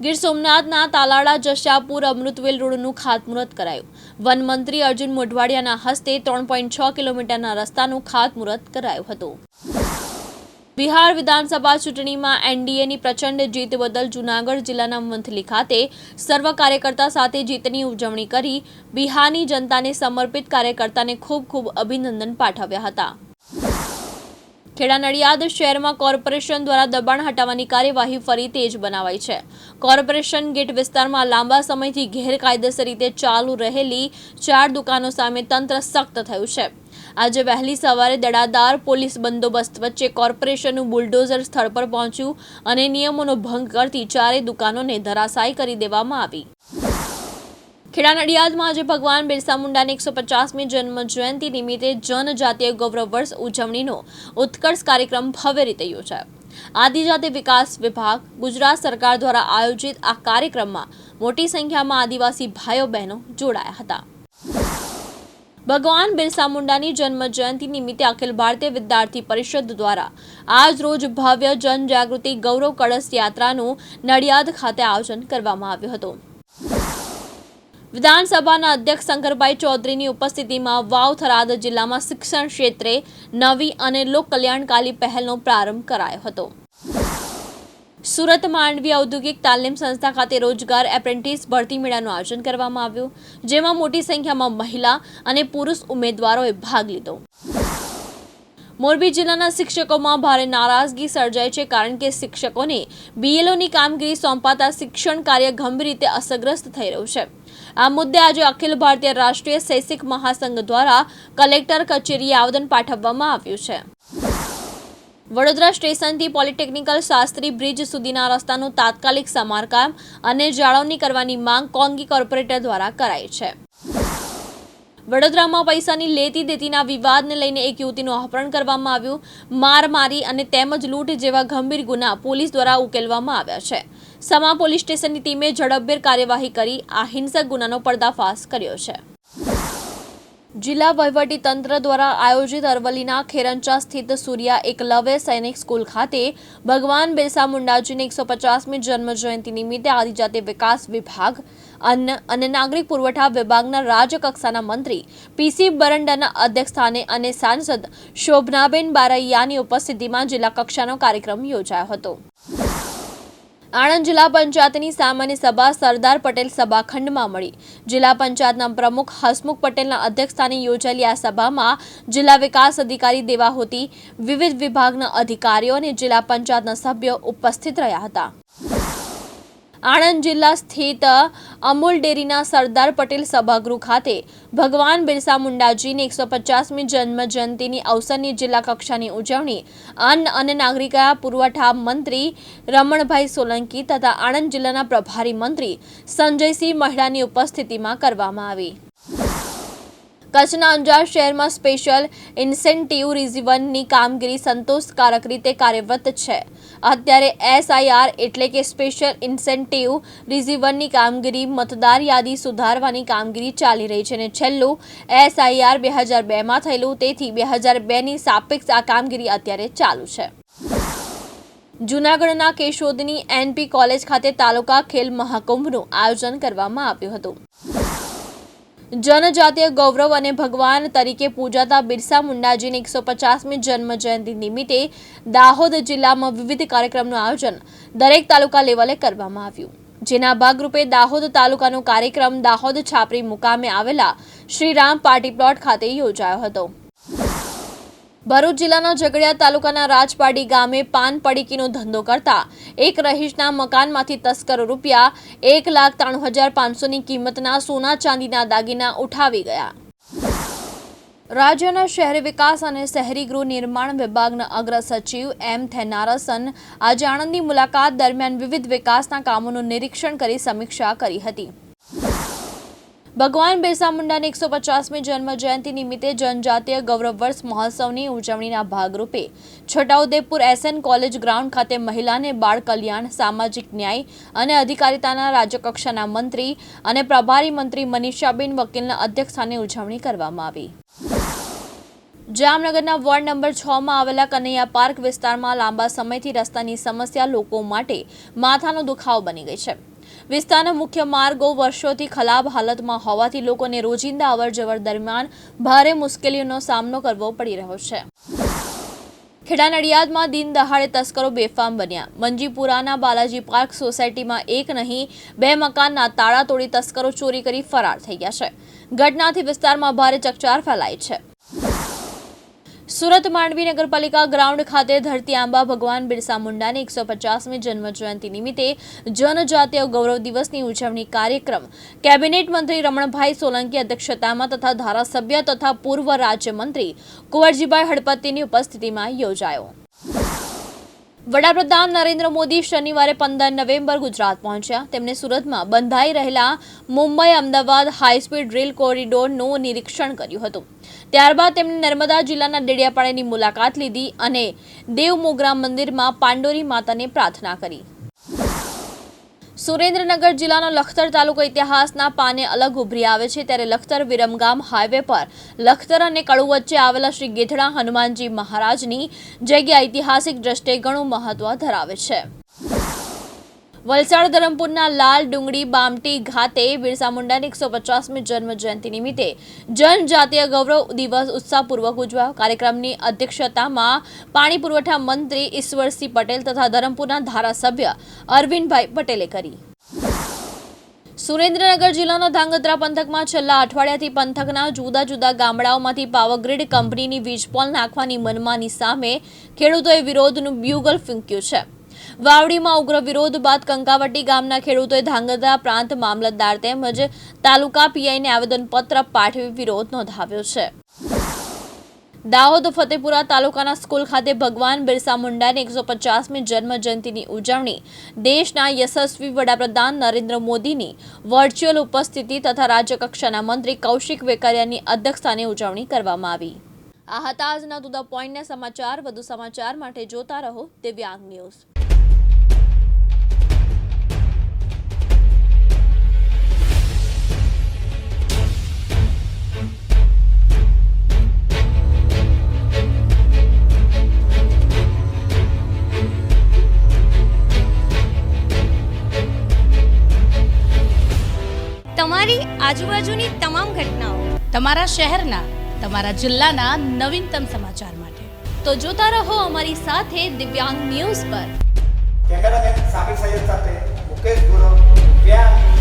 ગીર સોમનાથના તાલાળા જશાપુર અમૃતવેલ રોડનું ખાતમુહૂર્ત કરાયું। વન મંત્રી અર્જુન મોઢવાડિયાના હસ્તે 3.6 કિલોમીટરના રસ્તાનું ખાતમુહૂર્ત કરાયું હતું। બિહાર વિધાનસભા ચૂંટણીમાં એનડીએની પ્રચંડ જીત બદલ જૂનાગઢ જિલ્લાના મંથલી ખાતે સર્વ કાર્યકર્તા સાથે જીતની ઉજવણી કરી બિહારની જનતાને સમર્પિત કાર્યકર્તાને ખૂબ ખૂબ અભિનંદન પાઠવ્યા હતા। ખેડા નડિયાદ શહેરમાં કોર્પોરેશન દ્વારા દબાણ હટાવવાની કાર્યવાહી ફરી તેજ બનાવાઈ છે। કોર્પોરેશન ગેટ વિસ્તારમાં લાંબા સમયથી ગેરકાયદેસર રીતે ચાલુ રહેલી 4 દુકાનો સામે તંત્ર સખ્ત થયું છે। આજે વહેલી સવારે દડાદાર પોલીસ બંદોબસ્ત વચ્ચે કોર્પોરેશનનું બુલડોઝર સ્થળ પર પહોંચ્યું અને નિયમોનો ભંગ કરતી 4 દુકાનોને ધરાશાયી કરી દેવામાં આવી। ખેડા નડિયાદમાં આજે ભગવાન બિરસા મુંડાની 150મી જન્મ જયંતિ નિમિત્તે જનજાતીય ગૌરવ વર્ષ ઉજવણીનો ઉત્કર્ષ કાર્યક્રમ ભવ્ય રીતે યોજાયો। આદિજાતિ વિકાસ વિભાગ ગુજરાત સરકાર દ્વારા આયોજિત આ કાર્યક્રમમાં મોટી સંખ્યામાં આદિવાસી ભાઈઓ બહેનો જોડાયા હતા। ભગવાન બિરસા મુંડાની જન્મ જયંતિ નિમિત્તે અખિલ ભારતીય વિદ્યાર્થી પરિષદ દ્વારા આજ રોજ ભવ્ય જનજાગૃતિ ગૌરવ કળશ યાત્રાનું નડિયાદ ખાતે આયોજન કરવામાં આવ્યું હતું। વિધાનસભાના અધ્યક્ષ શંકરભાઈ ચૌધરીની ઉપસ્થિતિમાં વાવ થરાદ જિલ્લામાં શિક્ષણ ક્ષેત્રે નવી અને લોક કલ્યાણકારી પહેલનો પ્રારંભ કરાયો હતો। સુરત માંડવી ઔદ્યોગિક તાલીમ સંસ્થા ખાતે રોજગાર એપ્રેન્ટિસ ભરતી મેળાનું આયોજન કરવામાં આવ્યું, જેમાં મોટી સંખ્યામાં મહિલા અને પુરુષ ઉમેદવારોએ ભાગ લીધો। મોરબી જિલ્લાના શિક્ષકોમાં ભારે નારાજગી સર્જાઈ છે, કારણ કે શિક્ષકોને બીએલઓની કામગીરી સોંપાતા શિક્ષણ કાર્ય ગંભીર રીતે અસરગ્રસ્ત થઈ રહ્યું છે। આ મુદ્દે આજે અખિલ ભારતીય રાષ્ટ્રીય શૈક્ષિક મહાસંઘ દ્વારા કલેક્ટર કચેરીએ આવેદન પાઠવવામાં આવ્યું છે। વડોદરા સ્ટેશનથી પોલિટેકનિકલ શાસ્ત્રી બ્રિજ સુધીના રસ્તાનું તાત્કાલિક સમારકામ અને જાળવણી કરવાની માંગ કોંગી કોર્પોરેટર દ્વારા કરાઈ છે। વડોદરામાં પૈસાની લેતી દેતીના વિવાદને લઈને એક યુવતીનું અપહરણ કરવામાં આવ્યું। મારમારી અને તેમજ લૂંટ જેવા ગંભીર ગુના પોલીસ દ્વારા ઉકેલવામાં આવ્યા છે। સમા પોલીસ સ્ટેશનની ટીમે ઝડપભેર કાર્યવાહી કરી આ હિંસક ગુનાનો પર્દાફાશ કર્યો છે। જિલ્લા વહીવટી તંત્ર દ્વારા આયોજિત અરવલ્લીના ખેરંચા સ્થિત સૂર્યા એકલવ્ય સૈનિક સ્કૂલ ખાતે ભગવાન બિરસા મુંડાજીની 150મી જન્મ જયંતિ નિમિત્તે આદિજાતિ વિકાસ વિભાગ, અન્ન અને નાગરિક પુરવઠા વિભાગના રાજ્યકક્ષાના મંત્રી પીસી બરંડાના અધ્યક્ષસ્થાને અને સાંસદ શોભનાબેન બારૈયાની ઉપસ્થિતિમાં જિલ્લા કક્ષાનો કાર્યક્રમ યોજાયો હતો। આણંદ જિલ્લા પંચાયતની સામાન્ય સભા સરદાર પટેલ સભાખંડમાં મળી। જિલ્લા પંચાયતના પ્રમુખ હસમુખ પટેલના અધ્યક્ષસ્થાને યોજાયેલી આ સભામાં જિલ્લા વિકાસ અધિકારી દેવાહોતી, વિવિધ વિભાગના અધિકારીઓ અને જિલ્લા પંચાયતના સભ્યો ઉપસ્થિત રહ્યા હતા। આણંદ જિલ્લા સ્થિત અમૂલ ડેરીના સરદાર પટેલ સભાગૃહ ખાતે ભગવાન બિરસા મુંડાજીની 150મી જન્મ જયંતિની અવસરની જિલ્લા કક્ષાની ઉજવણી અન્ન અને નાગરિક પુરવઠા મંત્રી રમણભાઈ સોલંકી તથા આણંદ જિલ્લાના પ્રભારી મંત્રી સંજયસિંહ મહેડાની ઉપસ્થિતિમાં કરવામાં આવી। કચ્છના અંજાર શહેરમાં સ્પેશિયલ ઇન્સેન્ટિવ રિઝીવનની કામગીરી સંતોષકારક રીતે કાર્યરત છે। અત્યારે એસઆઈઆર એટલે કે સ્પેશિયલ ઇન્સેન્ટિવ રિઝીવનની કામગીરી મતદાર યાદી સુધારવાની કામગીરી ચાલી રહી છે અને છેલ્લું એસઆઈઆર 2002માં થયેલું, તેથી 2002ની સાપેક્ષ આ કામગીરી અત્યારે ચાલુ છે। જૂનાગઢના કેશોદની એનપી કોલેજ ખાતે તાલુકા ખેલ મહાકુંભનું આયોજન કરવામાં આવ્યું હતું। જનજાતીય ગૌરવ અને ભગવાન તરીકે પૂજાતા બિરસા મુંડાજીની 150મી જન્મ જયંતિ નિમિત્તે દાહોદ જિલ્લામાં વિવિધ કાર્યક્રમનું આયોજન દરેક તાલુકા લેવલે કરવામાં આવ્યું, જેના ભાગરૂપે દાહોદ તાલુકાનો કાર્યક્રમ દાહોદ છાપરી મુકામે આવેલા શ્રીરામ પાર્ટી પ્લોટ ખાતે યોજાયો હતો। ભરૂચ જિલ્લાના ઝઘડિયા તાલુકાના રાજપાડી ગામે પાન પડીકીનો ધંધો કરતા એક રહીશના મકાનમાંથી તસ્કરો ₹1,93,500ની કિંમતના સોના ચાંદીના દાગીના ઉઠાવી ગયા। રાજ્યના શહેરી વિકાસ અને શહેરી ગૃહ નિર્માણ વિભાગના અગ્ર સચિવ એમ થેનારસન આજે આણંદની મુલાકાત દરમિયાન વિવિધ વિકાસના કામોનું નિરીક્ષણ કરી સમીક્ષા કરી હતી। ભગવાન બિરસા મુંડાની 150મી જન્મ જયંતિ નિમિત્તે જનજાતીય ગૌરવ વર્ષ મહોત્સવની ઉજવણીના ભાગરૂપે છોટાઉદેપુર એસએન કોલેજ ગ્રાઉન્ડ ખાતે મહિલા અને બાળ કલ્યાણ, સામાજિક ન્યાય અને અધિકારીતાના રાજ્યકક્ષાના મંત્રી અને પ્રભારી મંત્રી મનીષાબેન વકીલના અધ્યક્ષસ્થાને ઉજવણી કરવામાં આવી। જામનગરના વોર્ડ નંબર 6માં આવેલા કનૈયા પાર્ક વિસ્તારમાં લાંબા સમયથી રસ્તાની સમસ્યા લોકો માટે માથાનો દુખાવો બની ગઈ છે। વિસ્તારના મુખ્ય માર્ગો વર્ષોથી ખરાબ હાલતમાં હોવાથી લોકોને રોજિંદા અવરજવર દરમિયાન ભારે મુશ્કેલીઓનો સામનો કરવો પડી રહ્યો છે. ખેડા નડિયાદમાં દિન દહાડે તસ્કરો બેફામ બન્યા. મંજીપુરાના બાલાજી પાર્ક સોસાયટીમાં એક નહીં 2 મકાનના તાળા તોડી તસ્કરો ચોરી કરી ફરાર થઈ ગયા છે. ઘટનાથી વિસ્તારમાં ભારે ચકચાર ફેલાઈ છે. સુરત માંડવી નગરપાલિકા ગ્રાઉન્ડ ખાતે ધરતી આંબા ભગવાન બિરસા મુંડાની 150મી જન્મ જયંતિ નિમિત્તે જનજાતીય ગૌરવ દિવસની ઉજવણી કાર્યક્રમ કેબિનેટ મંત્રી રમણભાઈ સોલંકી અધ્યક્ષતામાં તથા ધારાસભ્ય તથા પૂર્વ રાજ્યમંત્રી કુંવરજીભાઈ હળપતિની ઉપસ્થિતિમાં યોજાયો. વડાપ્રધાન નરેન્દ્ર મોદી શનિવારે 15 નવેમ્બર ગુજરાત પહોંચ્યા. તેમણે સુરતમાં બંધાઈ રહેલા મુંબઈ અમદાવાદ હાઈસ્પીડ રેલ કોરિડોરનું નિરીક્ષણ કર્યું હતું. ત્યારબાદ તેમણે નર્મદા જિલ્લાના ડેડિયાપાડાની મુલાકાત લીધી અને દેવમોગરા મંદિરમાં પાંડોરી માતાને પ્રાર્થના કરી. સુરેન્દ્રનગર જિલ્લાનો લખતર તાલુકો ઇતિહાસના પાને અલગ ઉભરી આવે છે. ત્યારે લખતર વિરમગામ હાઈવે પર લખતર અને કડુ વચ્ચે આવેલા શ્રી ગેધડા હનુમાનજી મહારાજની જગ્યા ઐતિહાસિક દ્રષ્ટિએ ઘણું મહત્વ ધરાવે છે. વલસાડ ધરમપુરના લાલ ડુંગળી બામટી ખાતે બિરસા મુંડાની 150મી જન્મ જયંતિ નિમિત્તે જનજાતીય ગૌરવ દિવસ ઉત્સાહપૂર્વક ઉજવાયો. કાર્યક્રમની અધ્યક્ષતામાં પાણી પુરવઠા મંત્રી ઈશ્વરસિંહ પટેલ તથા ધરમપુરના ધારાસભ્ય અરવિંદભાઈ પટેલે કરી. સુરેન્દ્રનગર જિલ્લાના ધાંગધ્રા પંથકમાં છેલ્લા અઠવાડિયાથી પંથકના જુદા જુદા ગામડાઓમાંથી પાવરગ્રીડ કંપનીની વીજપોલ નાખવાની મનમાની સામે ખેડૂતોએ વિરોધનું બ્યુગલ ફૂંક્યું છે. વાવડીમાં ઉગ્ર વિરોધ બાદ કંકાવટી ગામના ખેડૂતોએ ધાંગધ્રા પ્રાંત મામલતદાર તેમજ તાલુકા પીઆઈને આવેદનપત્ર પાઠવી વિરોધ નોંધાવ્યો છે. દાહોદ ફતેપુરા તાલુકાના સ્કૂલ ખાતે ભગવાન બિરસા મુંડાની 150મી જન્મ જયંતિની ઉજવણી દેશના યશસ્વી વડાપ્રધાન નરેન્દ્ર મોદીની વર્ચ્યુઅલ ઉપસ્થિતિ તથા રાજ્યકક્ષાના મંત્રી કૌશિક વેકરિયાની અધ્યક્ષસ્થાને ઉજવણી કરવામાં આવી. આ હતા આજના ટુ ધ પોઈન્ટના સમાચાર. વધુ સમાચાર માટે જોતા રહો દિવ્યાંગ ન્યૂઝ. તમારી આજુબાજુની તમામ ઘટનાઓ, તમારા શહેરના, તમારા જિલ્લાના નવીનતમ સમાચાર માટે તો જોતા રહો અમારી સાથે દિવ્યાંગ ન્યૂઝ પર. કેમેરામેન સાબિર સૈયદ સાથે મુકેશ ગુરવ, દિવ્યાંગ